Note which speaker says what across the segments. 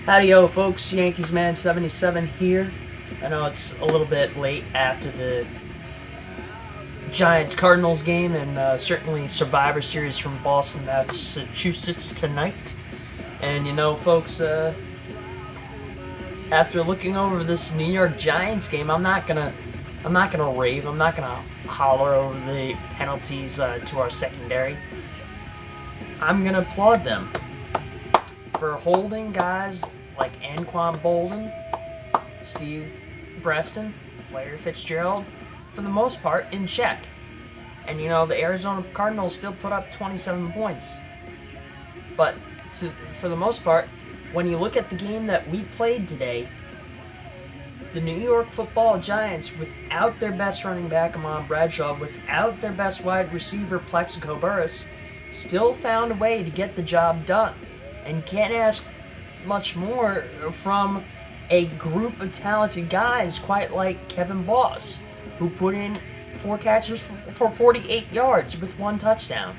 Speaker 1: Howdy-yo, folks. Yankees Man 77 here. I know it's a little bit late after the Giants-Cardinals game and certainly Survivor Series from Boston, Massachusetts tonight. And you know, folks, after looking over this New York Giants game, I'm not gonna rave. I'm not gonna holler over the penalties to our secondary. I'm gonna applaud them for holding guys like Anquan Bolden, Steve Breston, Larry Fitzgerald, for the most part, in check. And you know, the Arizona Cardinals still put up 27 points. But for the most part, when you look at the game that we played today, the New York Football Giants, without their best running back, Amon Bradshaw, without their best wide receiver, Plexico Burress, still found a way to get the job done. And can't ask much more from a group of talented guys quite like Kevin Boss, who put in 4 catches for 48 yards with 1 touchdown.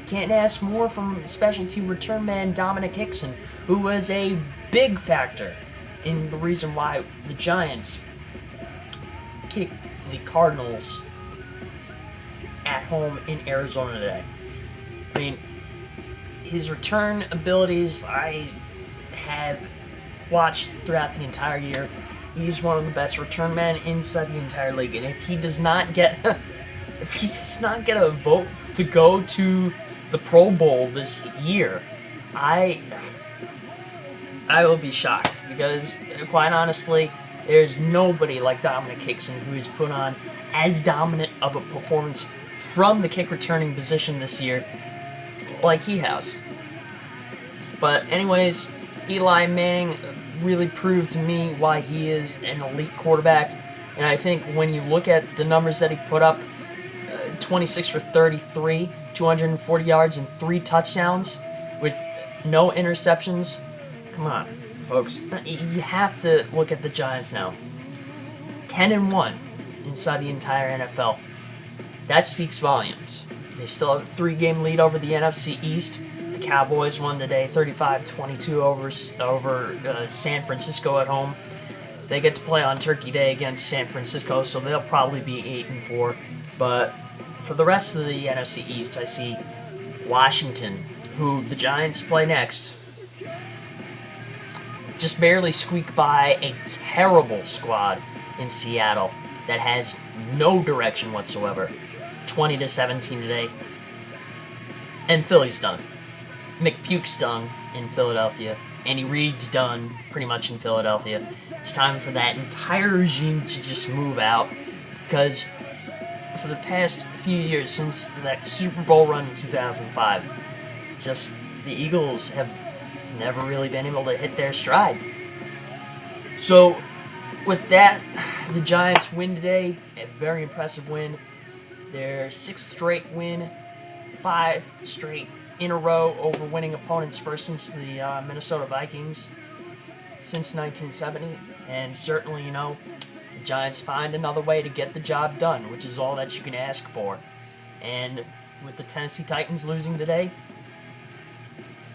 Speaker 1: Can't ask more from specialty return man Dominic Hickson, who was a big factor in the reason why the Giants kicked the Cardinals at home in Arizona today. I mean, his return abilities, I have watched throughout the entire year. He's one of the best return men inside the entire league, and if he does not get a vote to go to the Pro Bowl this year, I will be shocked, because quite honestly, there's nobody like Dominic Hickson who has put on as dominant of a performance from the kick returning position this year like he has. But anyways, Eli Manning really proved to me why he is an elite quarterback. And I think when you look at the numbers that he put up, 26 for 33, 240 yards and 3 touchdowns with no interceptions. Come on, folks. You have to look at the Giants now. 10-1 inside the entire NFL. That speaks volumes. They still have a 3-game lead over the NFC East. The Cowboys won today 35-22 over San Francisco at home. They get to play on Turkey Day against San Francisco, so they'll probably be 8-4. But for the rest of the NFC East, I see Washington, who the Giants play next, just barely squeak by a terrible squad in Seattle that has no direction whatsoever. 20-17 today. And Philly's done. McPuke's done in Philadelphia. Andy Reid's done pretty much in Philadelphia. It's time for that entire regime to just move out, because for the past few years, since that Super Bowl run in 2005, just the Eagles have never really been able to hit their stride. So with that, the Giants win today, a very impressive win. Their 6th straight win, 5 straight in a row over winning opponents first since the Minnesota Vikings since 1970. And certainly, you know, the Giants find another way to get the job done, which is all that you can ask for. And with the Tennessee Titans losing today,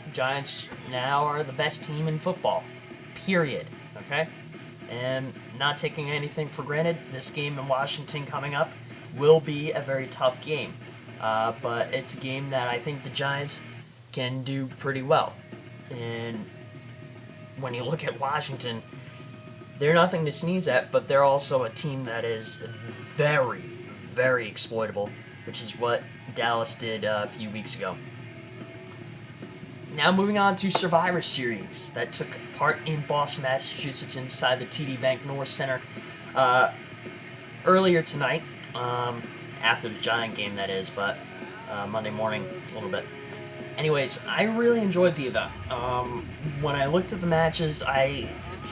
Speaker 1: the Giants now are the best team in football, period, okay? And not taking anything for granted, this game in Washington coming up will be a very tough game. But it's a game that I think the Giants can do pretty well. And when you look at Washington, they're nothing to sneeze at, but they're also a team that is very, very exploitable, which is what Dallas did a few weeks ago. Now moving on to Survivor Series that took part in Boston, Massachusetts inside the TD Bank North Center earlier tonight. After the Giant game, that is, but Monday morning a little bit. Anyways, I really enjoyed the event. When I looked at the matches, I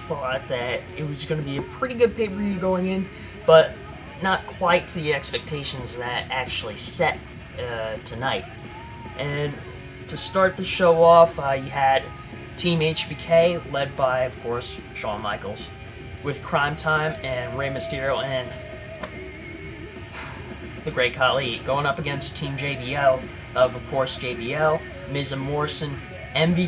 Speaker 1: thought that it was going to be a pretty good pay-per-view going in, but not quite to the expectations that actually set tonight. And to start the show off, you had Team HBK, led by, of course, Shawn Michaels, with Crime Time and Rey Mysterio and the Great Khali, going up against Team JBL of course, JBL, Miz and Morrison, MVP